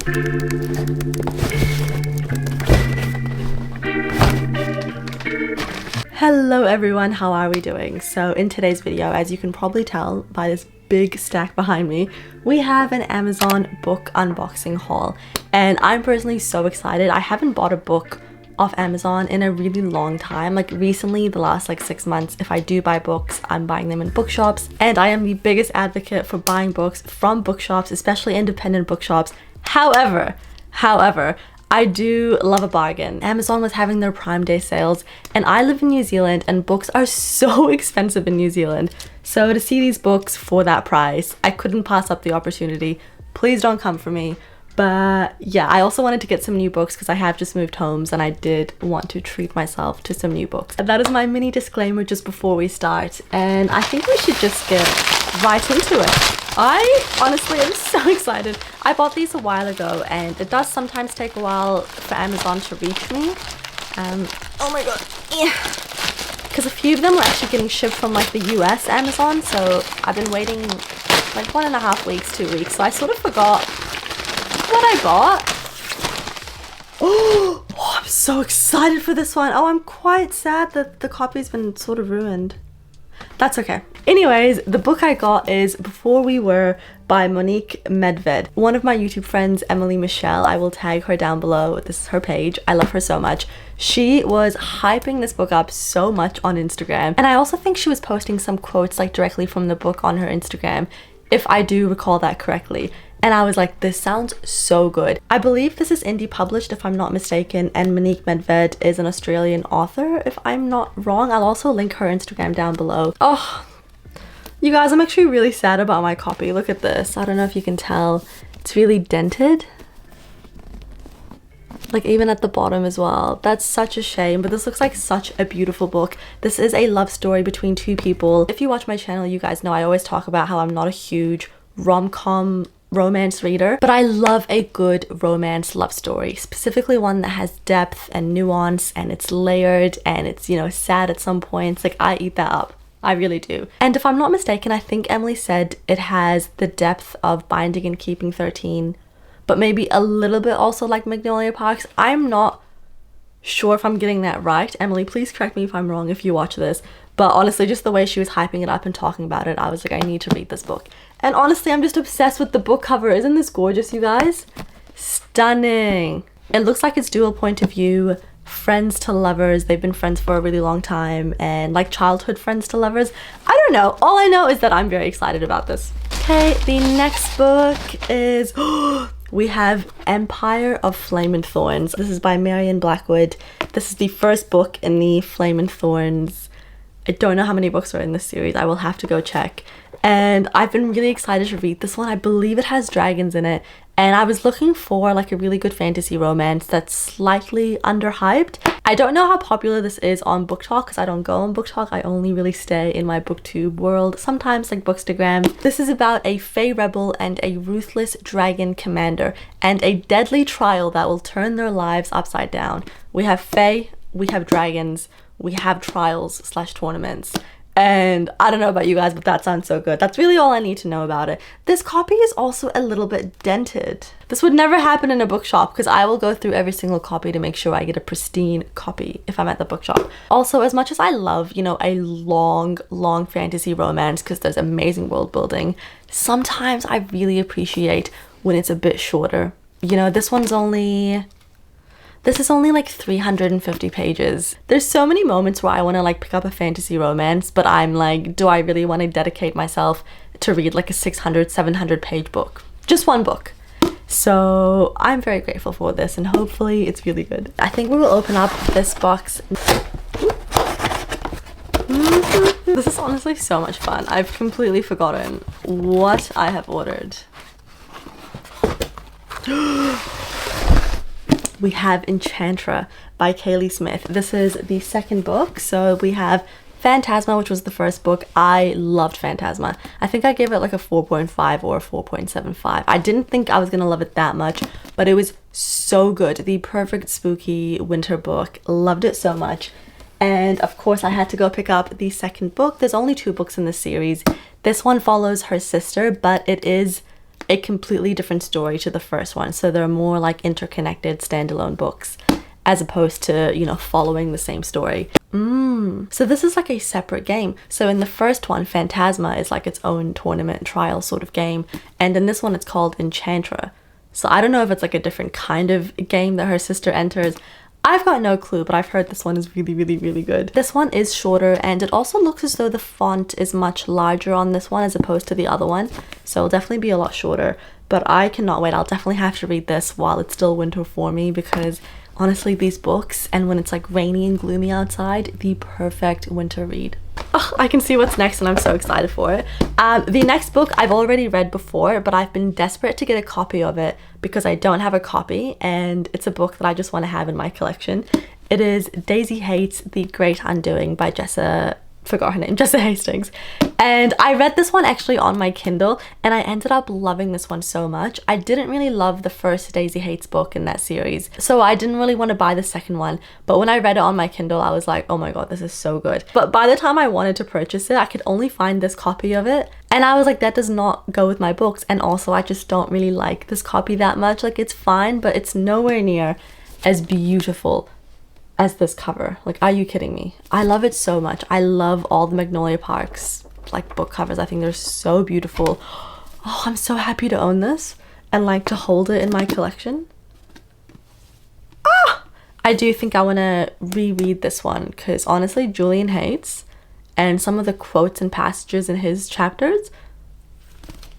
Hello everyone, how are we doing? So in today's video, as you can probably tell by this big stack behind me, we have an Amazon book unboxing haul, and I'm personally so excited. I haven't bought a book off Amazon in a really long time. Like recently, the last 6 months, if I do buy books, I'm buying them in bookshops, and I am the biggest advocate for buying books from bookshops, especially independent bookshops. However, I do love a bargain. Amazon was having their Prime Day sales, and I live in New Zealand and books are so expensive in New Zealand. So to see these books for that price, I couldn't pass up the opportunity. Please don't come for me. But yeah, I also wanted to get some new books because I have just moved homes and I did want to treat myself to some new books. That is my mini disclaimer just before we start, and I think we should just get right into it. I honestly am so excited. I bought these a while ago and it does sometimes take a while for Amazon to reach me. Oh my god. Yeah. Because a few of them are actually getting shipped from the US Amazon, so I've been waiting 1.5 weeks, 2 weeks, so I sort of forgot what I got. Oh, I'm so excited for this one. Oh, I'm quite sad that the copy's been sort of ruined. That's okay. Anyways, the book I got is Before We Were by Monique Medved. One of my YouTube friends, Emily Michelle, I will tag her down below. This is her page. I love her so much. She was hyping this book up so much on Instagram, and I also think she was posting some quotes directly from the book on her Instagram, if I do recall that correctly. And I was like, this sounds so good. I believe this is indie published if I'm not mistaken, and Monique Medved is an Australian author if I'm not wrong. I'll also link her Instagram down below. Oh, you guys, I'm actually really sad about my copy. Look at this. I don't know if you can tell. It's really dented. Even at the bottom as well. That's such a shame, but this looks like such a beautiful book. This is a love story between two people. If you watch my channel, you guys know I always talk about how I'm not a huge rom-com romance reader, but I love a good romance love story, specifically one that has depth and nuance and it's layered and it's, sad at some points. I eat that up. I really do. And if I'm not mistaken, I think Emily said it has the depth of Binding and Keeping 13, but maybe a little bit also like Magnolia Parks. I'm not sure if I'm getting that right. Emily, please correct me if I'm wrong if you watch this. But honestly, just the way she was hyping it up and talking about it, I was like, I need to read this book. And honestly, I'm just obsessed with the book cover. Isn't this gorgeous, you guys? Stunning. It looks like it's dual point of view, friends to lovers. They've been friends for a really long time, and childhood friends to lovers. I don't know. All I know is that I'm very excited about this. Okay, the next book is... we have Empire of Flame and Thorns. This is by Marion Blackwood. This is the first book in the Flame and Thorns. I don't know how many books are in this series. I will have to go check. And I've been really excited to read this one. I believe it has dragons in it. And I was looking for a really good fantasy romance that's slightly underhyped. I don't know how popular this is on BookTok because I don't go on BookTok. I only really stay in my booktube world, sometimes Bookstagram. This is about a Fey rebel and a ruthless dragon commander and a deadly trial that will turn their lives upside down. We have Fey, we have dragons, we have trials/tournaments. And I don't know about you guys, but that sounds so good. That's really all I need to know about it. This copy is also a little bit dented. This would never happen in a bookshop because I will go through every single copy to make sure I get a pristine copy if I'm at the bookshop. Also, as much as I love, a long fantasy romance because there's amazing world building, sometimes I really appreciate when it's a bit shorter. This is only 350 pages. There's so many moments where I want to pick up a fantasy romance, but I'm do I really want to dedicate myself to read a 600, 700 page book? Just one book. So I'm very grateful for this and hopefully it's really good. I think we will open up this box. This is honestly so much fun. I've completely forgotten what I have ordered. We have Enchantra by Kaylee Smith. This is the second book. So we have Phantasma, which was the first book. I loved Phantasma. I think I gave it a 4.5 or a 4.75. I didn't think I was gonna love it that much, but it was so good. The perfect spooky winter book. Loved it so much. And of course I had to go pick up the second book. There's only 2 books in this series. This one follows her sister, but it is a completely different story to the first one. So they're more like interconnected standalone books as opposed to, you know, following the same story. So this is like a separate game. So in the first one, Phantasma is like its own tournament trial sort of game. And in this one, it's called Enchantra. So I don't know if it's like a different kind of game that her sister enters. I've got no clue, but I've heard this one is really, really, really good. This one is shorter, and it also looks as though the font is much larger on this one as opposed to the other one. So it'll definitely be a lot shorter, but I cannot wait. I'll definitely have to read this while it's still winter for me, because honestly, these books, and when it's like rainy and gloomy outside, the perfect winter read. Oh, I can see what's next and I'm so excited for it. The next book I've already read before, but I've been desperate to get a copy of it because I don't have a copy, and it's a book that I just want to have in my collection. It is Daisy Hates The Great Undoing by Jessa Hastings. And I read this one actually on my Kindle, and I ended up loving this one so much. I didn't really love the first Daisy Hates book in that series, so I didn't really want to buy the second one, but when I read it on my Kindle, I was like, oh my god, this is so good. But by the time I wanted to purchase it, I could only find this copy of it, and I was like, that does not go with my books, and also I just don't really like this copy that much. Like, it's fine, but it's nowhere near as beautiful as this cover. Like, are you kidding me? I love it so much. I love all the Magnolia Parks like book covers. I think they're so beautiful. Oh, I'm so happy to own this and like to hold it in my collection. I do think I want to reread this one because honestly, Julian hates, and some of the quotes and passages in his chapters,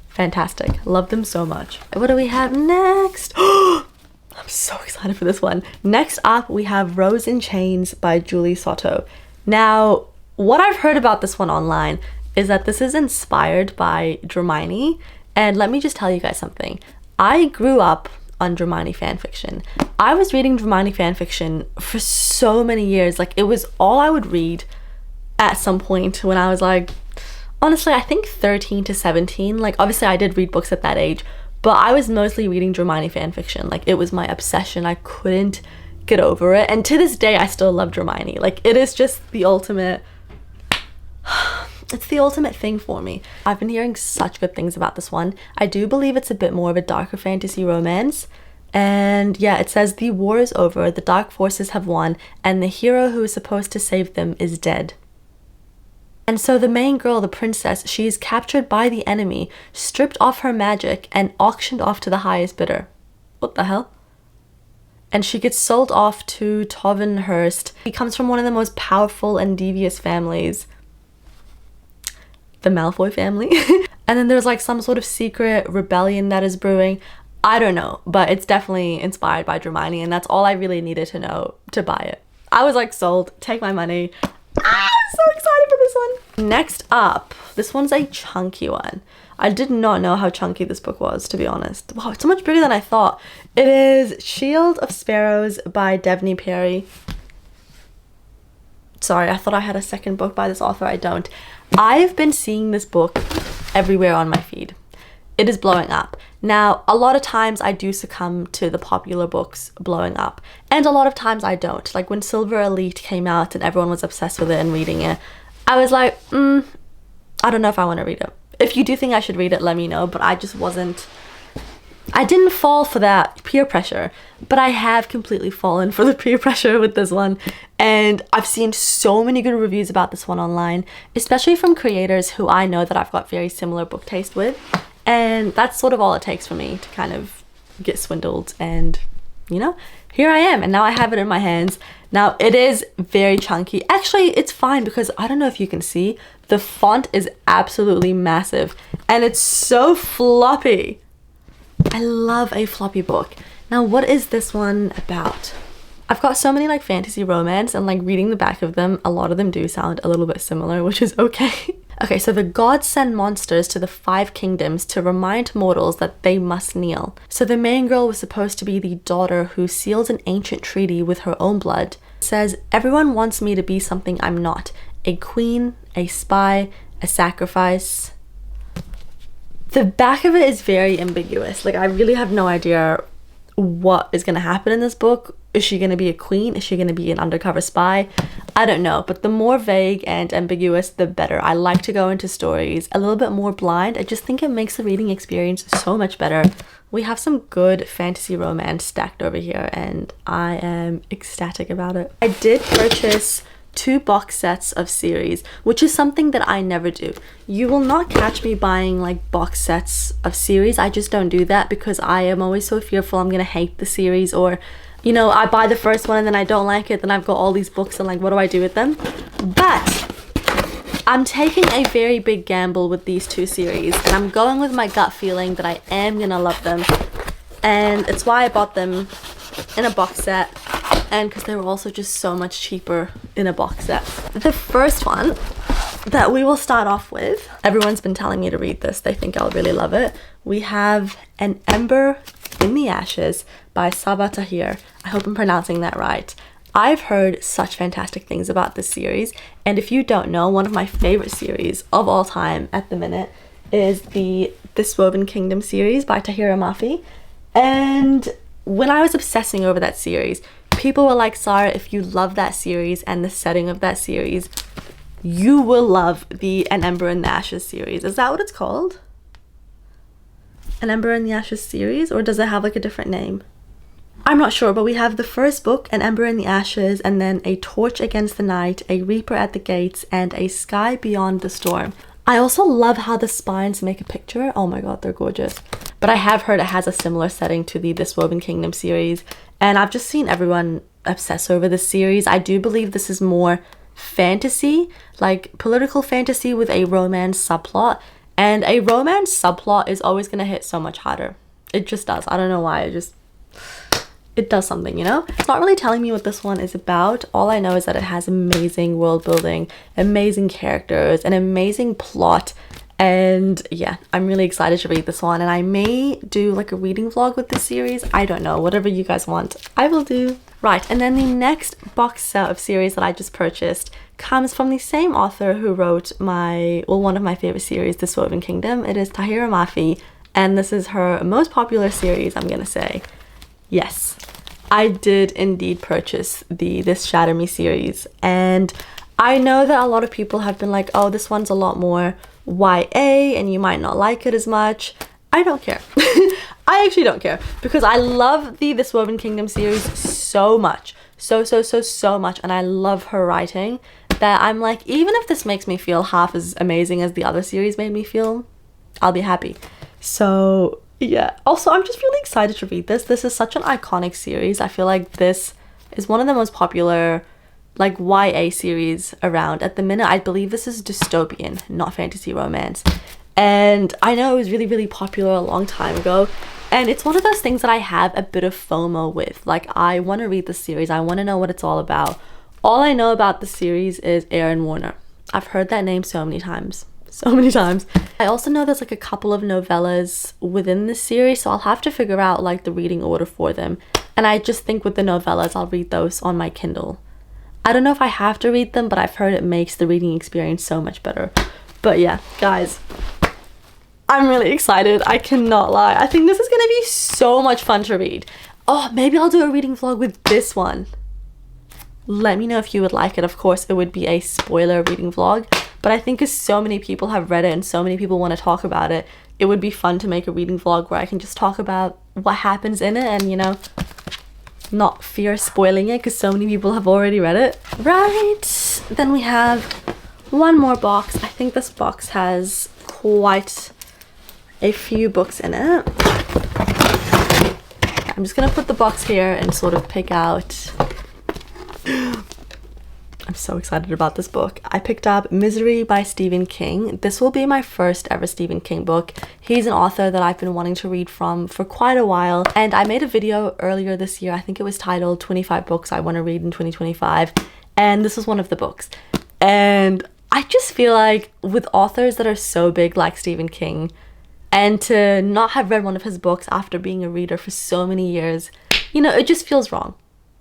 fantastic. Love them so much. What do we have next? I'm so excited for this one. Next up, we have Rose in Chains by Julie Soto. Now, what I've heard about this one online is that this is inspired by Dramini. And let me just tell you guys something. I grew up on Dramini fanfiction. I was reading Dramini fanfiction for so many years. Like, it was all I would read at some point when I was like, honestly, I think 13 to 17. Like, obviously I did read books at that age, but I was mostly reading Dramini fanfiction. Like, it was my obsession. I couldn't get over it. And to this day, I still love Dramini. Like, it is just the ultimate... It's the ultimate thing for me. I've been hearing such good things about this one. I do believe it's a bit more of a darker fantasy romance. And yeah, it says the war is over, the dark forces have won, and the hero who is supposed to save them is dead. And so the main girl, the princess, she is captured by the enemy, stripped off her magic, and auctioned off to the highest bidder. What the hell? And she gets sold off to Tovenhurst. He comes from one of the most powerful and devious families. The Malfoy family. And then there's like some sort of secret rebellion that is brewing. I don't know, but it's definitely inspired by Dramini, and that's all I really needed to know to buy it. I was like, sold, take my money. I'm so excited for this one. Next up, this one's a chunky one. I did not know how chunky this book was, to be honest. Wow, it's so much bigger than I thought. It is Shield of Sparrows by Devney Perry. Sorry, I thought I had a second book by this author. I don't. I've been seeing this book everywhere on my feed. It is blowing up. Now, a lot of times I do succumb to the popular books blowing up, and a lot of times I don't. Like when Silver Elite came out and everyone was obsessed with it and reading it, I was like, I don't know if I want to read it. If you do think I should read it, let me know, but I just wasn't... I didn't fall for that peer pressure, but I have completely fallen for the peer pressure with this one. And I've seen so many good reviews about this one online, especially from creators who I know that I've got very similar book taste with. And that's sort of all it takes for me to kind of get swindled. And, you know, here I am. And now I have it in my hands. Now, it is very chunky. Actually, it's fine because I don't know if you can see. The font is absolutely massive. And it's so floppy. I love a floppy book. Now, what is this one about? I've got so many like fantasy romance, and like reading the back of them, a lot of them do sound a little bit similar, which is okay. Okay, so the gods send monsters to the 5 kingdoms to remind mortals that they must kneel. So the main girl was supposed to be the daughter who sealed an ancient treaty with her own blood. It says, everyone wants me to be something I'm not. A queen, a spy, a sacrifice. The back of it is very ambiguous. Like, I really have no idea what is going to happen in this book. Is she going to be a queen? Is she going to be an undercover spy? I don't know, but the more vague and ambiguous, the better. I like to go into stories a little bit more blind. I just think it makes the reading experience so much better. We have some good fantasy romance stacked over here, and I am ecstatic about it. I did purchase 2 box sets of series, which is something that I never do. You will not catch me buying like box sets of series. I just don't do that because I am always so fearful I'm gonna hate the series, or you know, I buy the first one and then I don't like it, then I've got all these books and like what do I do with them? But I'm taking a very big gamble with these 2 series, and I'm going with my gut feeling that I am gonna love them, and it's why I bought them in a box set, and because they were also just so much cheaper in a box set. The first one that we will start off with, everyone's been telling me to read this. They think I'll really love it. We have An Ember in the Ashes by Sabaa Tahir. I hope I'm pronouncing that right. I've heard such fantastic things about this series, and if you don't know, one of my favorite series of all time at the minute is the This Woven Kingdom series by Tahira Mafi. And when I was obsessing over that series, people were like, Sarah, if you love that series and the setting of that series, you will love the An Ember in the Ashes series. Is that what it's called? An Ember in the Ashes series? Or does it have like a different name? I'm not sure, but we have the first book, An Ember in the Ashes, and then A Torch Against the Night, A Reaper at the Gates, and A Sky Beyond the Storm. I also love how the spines make a picture. Oh my god, they're gorgeous. But I have heard it has a similar setting to the This Woven Kingdom series, and I've just seen everyone obsess over this series. I do believe this is more fantasy, like political fantasy with a romance subplot, and a romance subplot is always going to hit so much harder. It just does. I don't know why. It does something, you know? It's not really telling me what this one is about. All I know is that it has amazing world building, amazing characters, an amazing plot, and yeah, I'm really excited to read this one, and I may do like a reading vlog with this series. I don't know, whatever you guys want, I will do. Right, and then the next box set of series that I just purchased comes from the same author who wrote one of my favorite series, This Woven Kingdom. It is Tahira Mafi, and this is her most popular series, I'm gonna say. Yes, I did indeed purchase the This Shatter Me series, and I know that a lot of people have been like, oh, this one's a lot more YA and you might not like it as much. I don't care. I actually don't care, because I love the This Woven Kingdom series so much. So much, and I love her writing that I'm like, even if this makes me feel half as amazing as the other series made me feel, I'll be happy. So yeah, also I'm just really excited to read this. This is such an iconic series. I feel like this is one of the most popular like YA series around at the minute. I believe this is dystopian, not fantasy romance, and I know it was really popular a long time ago, and it's one of those things that I have a bit of FOMO with. Like, I want to read the series, I want to know what it's all about. All I know about the series is Aaron Warner. I've heard that name so many times. I also know there's like a couple of novellas within this series, so I'll have to figure out like the reading order for them. And I just think with the novellas, I'll read those on my Kindle. I don't know if I have to read them, but I've heard it makes the reading experience so much better. But yeah, guys, I'm really excited. I cannot lie. I think this is gonna be so much fun to read. Oh, maybe I'll do a reading vlog with this one. Let me know if you would like it. Of course, it would be a spoiler reading vlog, but I think as so many people have read it and so many people want to talk about it, it would be fun to make a reading vlog where I can just talk about what happens in it and, you know, not fear spoiling it because so many people have already read it. Right, then we have one more box. I think this box has quite a few books in it. I'm just gonna put the box here and sort of pick out. I'm so excited about this book. I picked up Misery by Stephen King. This will be my first ever Stephen King book. He's an author that I've been wanting to read from for quite a while, and I made a video earlier this year. I think it was titled 25 Books I Want to Read in 2025, and this was one of the books. And I just feel like with authors that are so big like Stephen King, and to not have read one of his books after being a reader for so many years, you know, it just feels wrong.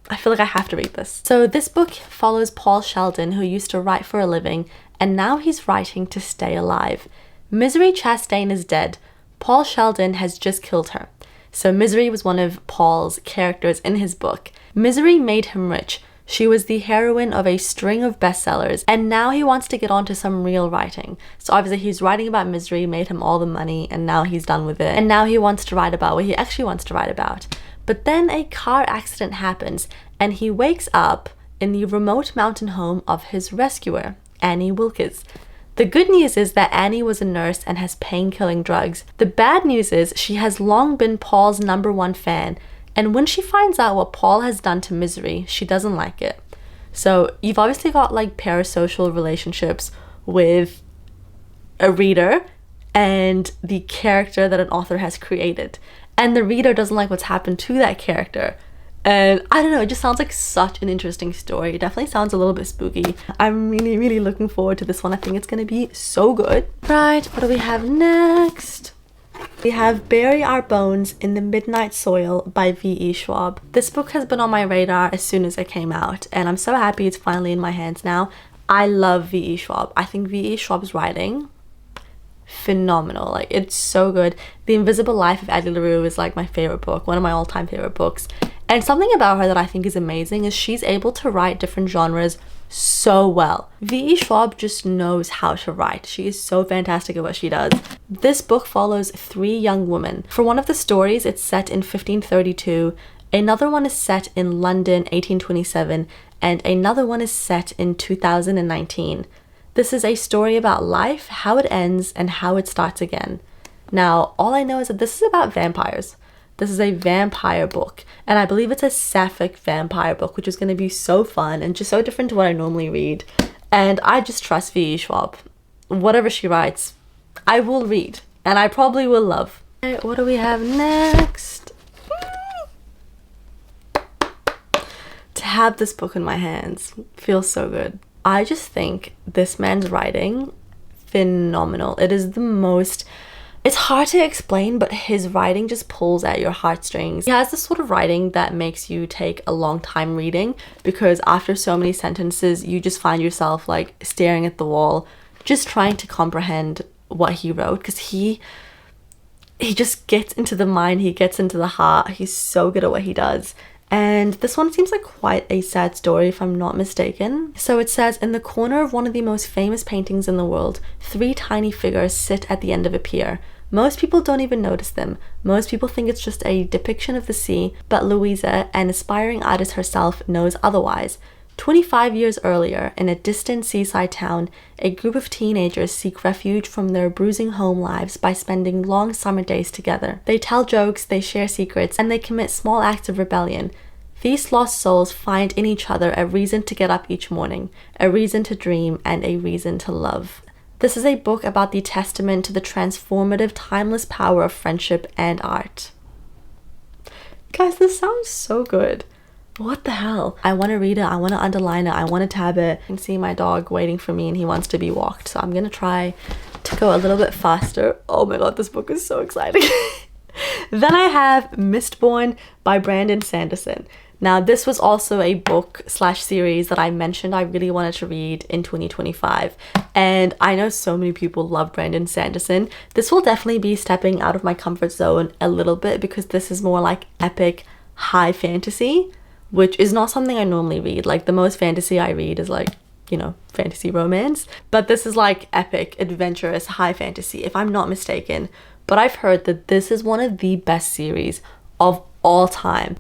I feel like I have to read this. So this book follows Paul Sheldon, who used to write for a living, and now he's writing to stay alive. Misery Chastain is dead. Paul Sheldon has just killed her. So Misery was one of Paul's characters in his book. Misery made him rich. She was the heroine of a string of bestsellers, and now he wants to get on to some real writing. So obviously he's writing about Misery, made him all the money, and now he's done with it. And now he wants to write about what he actually wants to write about. But then a car accident happens, and he wakes up in the remote mountain home of his rescuer, Annie Wilkes. The good news is that Annie was a nurse and has pain-killing drugs. The bad news is she has long been Paul's #1 fan, and when she finds out what Paul has done to Misery, she doesn't like it. So you've obviously got like parasocial relationships with a reader and the character that an author has created. And the reader doesn't like what's happened to that character. And I don't know, it just sounds like such an interesting story. It definitely sounds a little bit spooky. I'm really, really looking forward to this one. I think it's gonna be so good. Right, what do we have next? We have Bury Our Bones in the Midnight Soil by V.E. Schwab. This book has been on my radar as soon as it came out, and I'm so happy it's finally in my hands now. I love V.E. Schwab. I think V.E. Schwab's writing, phenomenal. Like, it's so good. The Invisible Life of Addie LaRue is like my favorite book, one of my all-time favorite books. And something about her that I think is amazing is she's able to write different genres so well. V.E. Schwab just knows how to write. She is so fantastic at what she does. This book follows 3 young women. For one of the stories, it's set in 1532, another one is set in London 1827, and another one is set in 2019. This is a story about life, how it ends, and how it starts again. Now, all I know is that this is about vampires. This is a vampire book, and I believe it's a sapphic vampire book, which is going to be so fun and just so different to what I normally read. And I just trust V.E. Schwab. Whatever she writes, I will read, and I probably will love. Okay, what do we have next? To have this book in my hands feels so good. I just think this man's writing, phenomenal. It is the most... It's hard to explain, but his writing just pulls at your heartstrings. He has this sort of writing that makes you take a long time reading, because after so many sentences, you just find yourself like staring at the wall, just trying to comprehend what he wrote, because he just gets into the mind, he gets into the heart. He's so good at what he does. And this one seems like quite a sad story, if I'm not mistaken. So it says, in the corner of one of the most famous paintings in the world, 3 tiny figures sit at the end of a pier. Most people don't even notice them. Most people think it's just a depiction of the sea, but Louisa, an aspiring artist herself, knows otherwise. 25 years earlier, in a distant seaside town, a group of teenagers seek refuge from their bruising home lives by spending long summer days together. They tell jokes, they share secrets, and they commit small acts of rebellion. These lost souls find in each other a reason to get up each morning, a reason to dream, and a reason to love. This is a book about the testament to the transformative, timeless power of friendship and art. Guys, this sounds so good. What the hell? I want to read it, I want to underline it, I want to tab it. I can see my dog waiting for me and he wants to be walked, so I'm gonna try to go a little bit faster. Oh my god, this book is so exciting. Then I have Mistborn by Brandon Sanderson. Now, this was also a book/series that I mentioned I really wanted to read in 2025. And I know so many people love Brandon Sanderson. This will definitely be stepping out of my comfort zone a little bit, because this is more like epic high fantasy, which is not something I normally read. Like, the most fantasy I read is like, you know, fantasy romance. But this is like epic, adventurous, high fantasy, if I'm not mistaken. But I've heard that this is one of the best series of all time.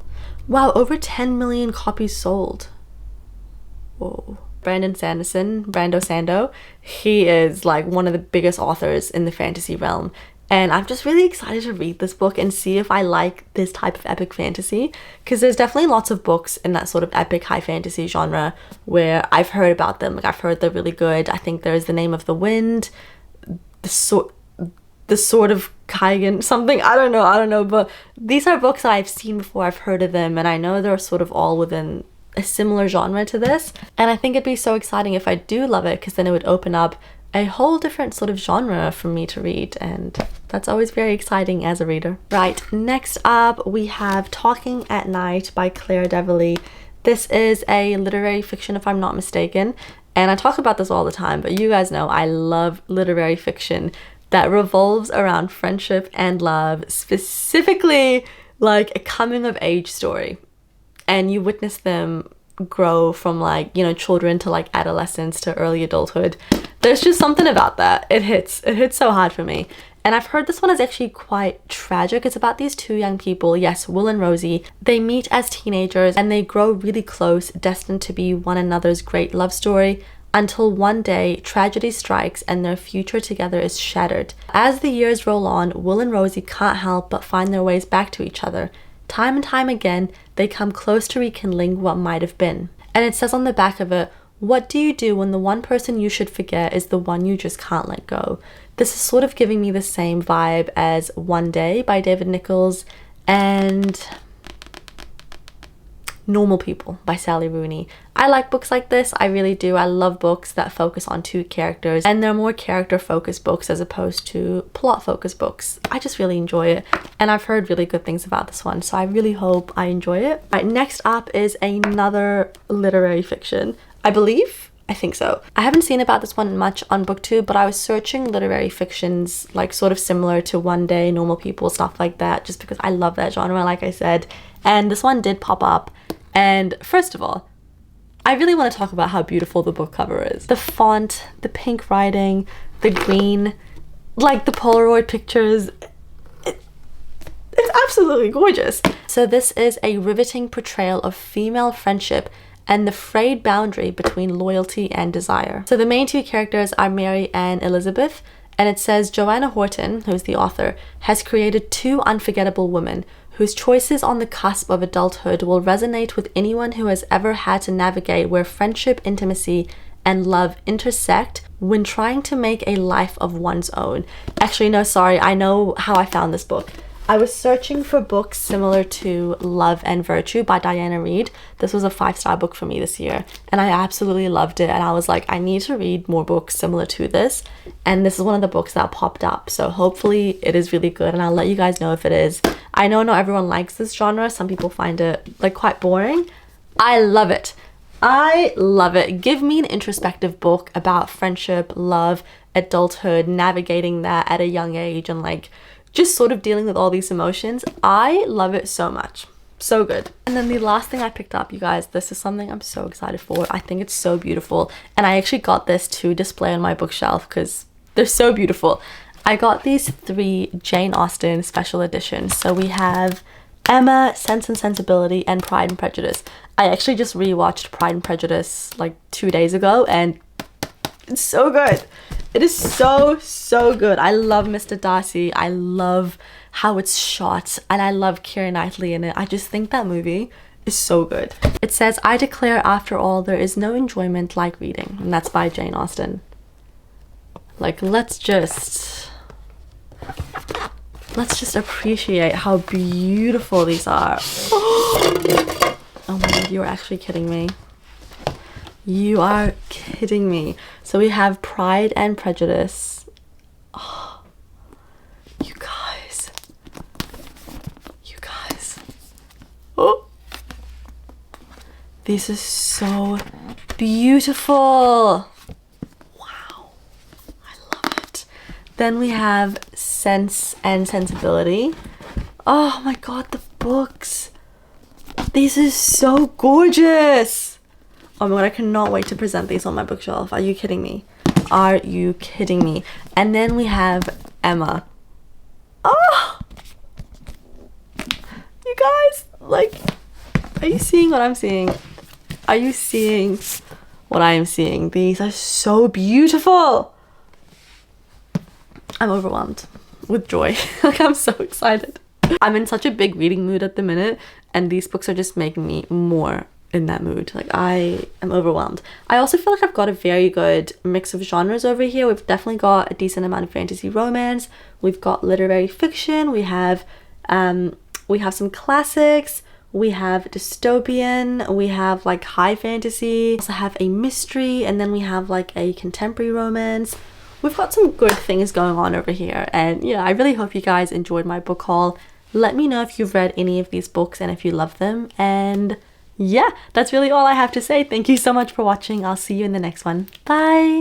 Wow, over 10 million copies sold. Whoa. Brandon Sanderson, Brando Sando, he is like one of the biggest authors in the fantasy realm. And I'm just really excited to read this book and see if I like this type of epic fantasy, because there's definitely lots of books in that sort of epic high fantasy genre where I've heard about them. Like, I've heard they're really good. I think there's The Name of the Wind, the Sword of Kaigan, something, I don't know, but these are books that I've seen before, I've heard of them, and I know they're sort of all within a similar genre to this. And I think it'd be so exciting if I do love it, because then it would open up a whole different sort of genre for me to read, and that's always very exciting as a reader. Right, next up we have Talking at Night by Claire Deverley. This is a literary fiction, if I'm not mistaken, and I talk about this all the time, but you guys know I love literary fiction that revolves around friendship and love, specifically like a coming of age story, and you witness them grow from like, you know, children to like adolescence to early adulthood. There's just something about that. It hits so hard for me. And I've heard this one is actually quite tragic. It's about these two young people, yes, Will and Rosie. They meet as teenagers and they grow really close, destined to be one another's great love story, until one day tragedy strikes and their future together is shattered. As the years roll on, Will and Rosie can't help but find their ways back to each other. Time and time again, they come close to rekindling what might have been. And it says on the back of it, what do you do when the one person you should forget is the one you just can't let go? This is sort of giving me the same vibe as One Day by David Nichols and Normal People by Sally Rooney. I like books like this, I really do. I love books that focus on two characters, and they're more character focused books as opposed to plot focused books. I just really enjoy it, and I've heard really good things about this one, so I really hope I enjoy it. Right, next up is another literary fiction, I think so. I haven't seen about this one much on booktube, but I was searching literary fictions like sort of similar to One Day, Normal People, stuff like that, just because I love that genre, like I said, and this one did pop up. And first of all, I really want to talk about how beautiful the book cover is. The font, the pink writing, the green, like the Polaroid pictures, it's absolutely gorgeous. So this is a riveting portrayal of female friendship and the frayed boundary between loyalty and desire. So the main two characters are Mary and Elizabeth, and it says Joanna Horton, who's the author, has created two unforgettable women whose choices on the cusp of adulthood will resonate with anyone who has ever had to navigate where friendship, intimacy, and love intersect when trying to make a life of one's own. Actually, no, sorry, I know how I found this book. I was searching for books similar to Love and Virtue by Diana Reid. This was a 5-star book for me this year, and I absolutely loved it, and I was like, I need to read more books similar to this, and this is one of the books that popped up, so hopefully it is really good, and I'll let you guys know if it is. I know not everyone likes this genre. Some people find it like quite boring. I love it. I love it. Give me an introspective book about friendship, love, adulthood, navigating that at a young age, and like just sort of dealing with all these emotions. I love it so much. So good. And then the last thing I picked up, you guys, this is something I'm so excited for. I think it's so beautiful. And I actually got this to display on my bookshelf because they're so beautiful. I got these 3 Jane Austen special editions. So we have Emma, Sense and Sensibility, and Pride and Prejudice. I actually just rewatched Pride and Prejudice like 2 days ago, and it's so good. It is so good. I love Mr. Darcy. I love how it's shot, and I love Keira Knightley in it. I just think that movie is so good. It says, I declare after all there is no enjoyment like reading, and that's by Jane Austen. Like, let's just appreciate how beautiful these are. Oh my god, you're actually kidding me. You are kidding me. So we have Pride and Prejudice. Oh, you guys. Oh, this is so beautiful. Wow, I love it. Then we have Sense and Sensibility. Oh my god, the books. These are so gorgeous. Oh my god, I cannot wait to present these on my bookshelf. Are you kidding me? Are you kidding me? And then we have Emma. Oh! You guys, like, are you seeing what I'm seeing? Are you seeing what I am seeing? These are so beautiful. I'm overwhelmed with joy. Like, I'm so excited. I'm in such a big reading mood at the minute, and these books are just making me more in that mood. Like, I am overwhelmed. I also feel like I've got a very good mix of genres over here. We've definitely got a decent amount of fantasy romance. We've got literary fiction. We have some classics. We have dystopian. We have like high fantasy. We also have a mystery, and then we have like a contemporary romance. We've got some good things going on over here, and yeah, I really hope you guys enjoyed my book haul. Let me know if you've read any of these books and if you love them, and yeah, that's really all I have to say. Thank you so much for watching. I'll see you in the next one. Bye!